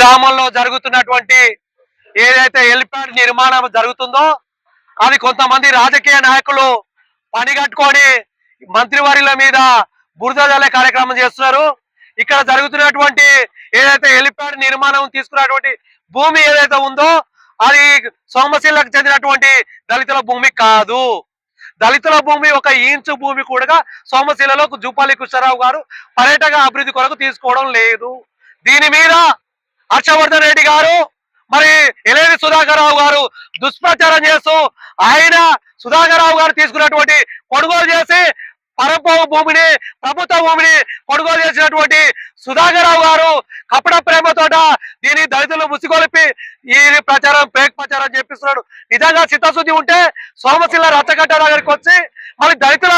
గ్రామంలో జరుగుతున్నటువంటి ఏదైతే హెలిప్యాడ్ నిర్మాణం జరుగుతుందో అది కొంతమంది రాజకీయ నాయకులు పనిగట్టుకొని మంత్రివర్యుల మీద బురద జల్లే కార్యక్రమం చేస్తున్నారు. ఇక్కడ జరుగుతున్నటువంటి ఏదైతే హెలిప్యాడ్ నిర్మాణం తీసుకున్నటువంటి భూమి ఏదైతే ఉందో అది సోమశిలకు చెందినటువంటి దళితుల భూమి కాదు. దళితుల భూమి ఒక ఇంచు భూమి కూడా సోమశిలలో జూపాలి కృష్ణారావు గారు పర్యాటక అభివృద్ధి కొరకు తీసుకోవడం లేదు. దీని మీద హర్షవర్ధన్ రెడ్డి గారు మరి ఎలేని సుధాకర్ రావు గారు దుష్ప్రచారం చేస్తూ ఆయన సుధాకర్ రావు గారు తీసుకున్నటువంటి కొనుగోలు చేసి పరపోవు భూమిని ప్రభుత్వ భూమిని కొనుగోలు చేసినటువంటి సుధాకర్ రావు గారు కపట ప్రేమతోట దీని దళితులు ముసిగొలిపి ఈ ప్రచారం ఫేక్ ప్రచారం చేపిస్తున్నాడు. నిజంగా చిత్తశుద్ధి ఉంటే సోమశిల రచ్చగడ్డ దగ్గరికి వచ్చి మరి దళితుల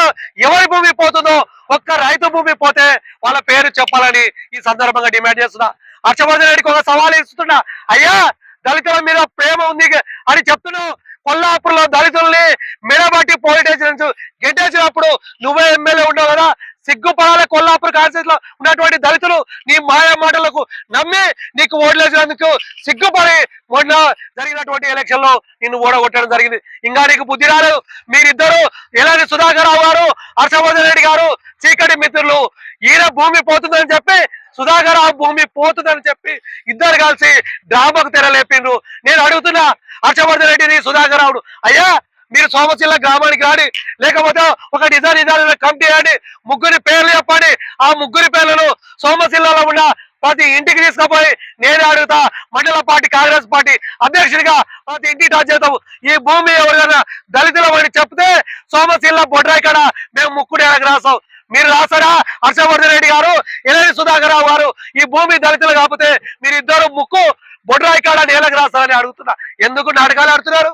ఎవరి భూమి పోతుందో ఒక్క రైతు భూమి పోతే వాళ్ళ పేరు చెప్పాలని ఈ సందర్భంగా డిమాండ్ చేస్తున్నా. హర్షవర్ధన్ రెడ్డికి ఒక సవాల్ ఇస్తున్నా, అయ్యా దళితుల మీద ప్రేమ ఉంది అని చెప్తున్నావు. కొల్లాపూర్లో దళితుల్ని మెడబట్టి పోలీస్ స్టేషన్ గెట్టేసినప్పుడు నువ్వే ఎమ్మెల్యే ఉన్నావు కదా, సిగ్గుపడాలి. కొల్లాపూర్ కాన్స్టిట్యూన్సీ లో ఉన్నటువంటి దళితులు నీ మాయ మాటలకు నమ్మి నీకు ఓట్లేసినందుకు సిగ్గుపడి మొన్న జరిగినటువంటి ఎలక్షన్ లో నిన్ను ఓడగొట్టడం జరిగింది. ఇంకా నీకు బుద్ధి రాలేదు. మీరిద్దరు ఎలాంటి సుధాకర్ రావు గారు హర్షవర్ధన్ రెడ్డి గారు చీకటి మిత్రులు. ఈయన భూమి పోతుందని చెప్పి సుధాకర్ రావు భూమి పోతుందని చెప్పి ఇద్దరు కలిసి డ్రామాకు తెరలేపిండ్రు. నేను అడుగుతున్నా హర్షవర్ధన్ రెడ్డిని సుధాకర్ రావుడు, అయ్యా మీరు సోమశిల గ్రామానికి రాండి, లేకపోతే ఒక డిజైన్ కమిటీ వేయండి, ముగ్గురి పేర్లు చెప్పండి. ఆ ముగ్గురి పేర్లను సోమశిలలో ఉన్న ప్రతి ఇంటికి తీసుకుపోయి నేనే అడుగుతా. మండల పార్టీ కాంగ్రెస్ పార్టీ అధ్యక్షుడిగా ప్రతి ఇంటికి టచ్ చేద్దాం. ఈ భూమి ఎవరైనా దళితుల అని చెప్తే సోమశిల బొడ్రాయి కాడ మేము ముక్కుడేలకు రాస్తాం. మీరు రాస్తారా? హర్షవర్ధన్ రెడ్డి గారు ఎలాంటి సుధాకర్ రావు గారు ఈ భూమి దళితులు కాకపోతే మీరు ఇద్దరు ముక్కు బొడ్రాయి కాడ నేలకు రాస్తారని అడుగుతున్నా. ఎందుకు నాటకాలు ఆడుతున్నారు?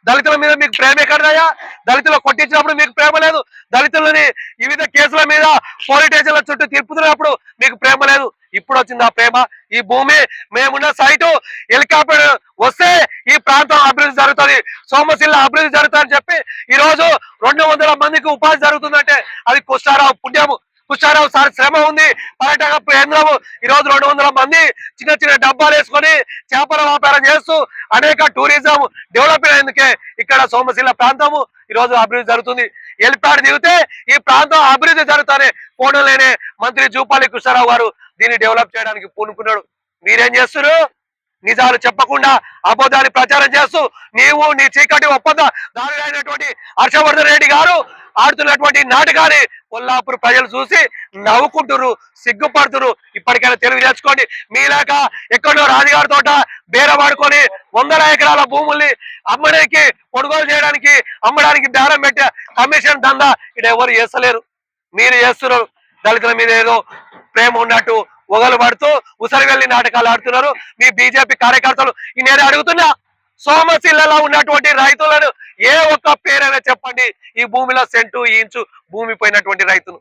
దళితుల మీద మీకు ప్రేమ ఎక్కడదయ్యా? దళితులు కొట్టించినప్పుడు మీకు ప్రేమ లేదు. దళితులని వివిధ కేసుల మీద పోలీస్ స్టేషన్ల చుట్టూ తిప్పుతున్నప్పుడు మీకు ప్రేమ లేదు. ఇప్పుడు వచ్చింది ఆ ప్రేమ. ఈ భూమి మేమున్న సైటు హెలికాప్టర్ వస్తే ఈ ప్రాంతం అభివృద్ధి జరుగుతుంది, సోమశిల అభివృద్ధి జరుగుతుందని చెప్పి ఈ రోజు 200 మందికి ఉపాధి జరుగుతుందంటే అది కృష్ణారావు పుణ్యము. కృష్ణారావు సార్ శ్రమ ఉంది. పర్యాటక కేంద్రము ఈ రోజు 200 మంది చిన్న చిన్న డబ్బాలు వేసుకొని చేపల వ్యాపారం చేస్తూ అనేక టూరిజం డెవలప్ అయ్యేందుకే ఇక్కడ సోమశిల ప్రాంతము ఈ రోజు అభివృద్ధి జరుగుతుంది. హెలిప్యాడ్ దిగితే ఈ ప్రాంతం అభివృద్ధి జరుగుతానే పోవడంలోనే మంత్రి జూపాలి కృష్ణారావు గారు దీన్ని డెవలప్ చేయడానికి పూనుకున్నాడు. మీరేం చేస్తున్నారు? నిజాలు చెప్పకుండా అబద్ధాన్ని ప్రచారం చేస్తూ నీవు నీ చీకటి ఒప్పంద దారుడైనటువంటి హర్షవర్ధన్ రెడ్డి గారు ఆడుతున్నటువంటి నాటకాన్ని కొల్లాపూర్ ప్రజలు చూసి నవ్వుకుంటున్నారు, సిగ్గుపడుతున్నారు. ఇప్పటికైనా తెలుగు తెచ్చుకోండి. మీలాక ఎక్కడో రాజుగారి తోట బేరవాడుకొని 100 ఎకరాల భూముల్ని అమ్మడానికి కొనుగోలు చేయడానికి అమ్మడానికి బేరం పెట్టే కమిషన్ దందా ఇక్కడ ఎవరు చేస్తలేరు. మీరు చేస్తున్నారు. దళితుల మీద ఏదో ప్రేమ ఉన్నట్టు ఒగలు పడుతూ ఉసరి వెళ్ళి నాటకాలు ఆడుతున్నారు మీ బీజేపీ కార్యకర్తలు. నేను అడుగుతున్నా, సోమశిలలో ఉన్నటువంటి రైతులను ఏ ఒక్క పేరైనా చెప్పండి ఈ భూమిలో సెంటు ఇంచు భూమి పోయినటువంటి రైతులు.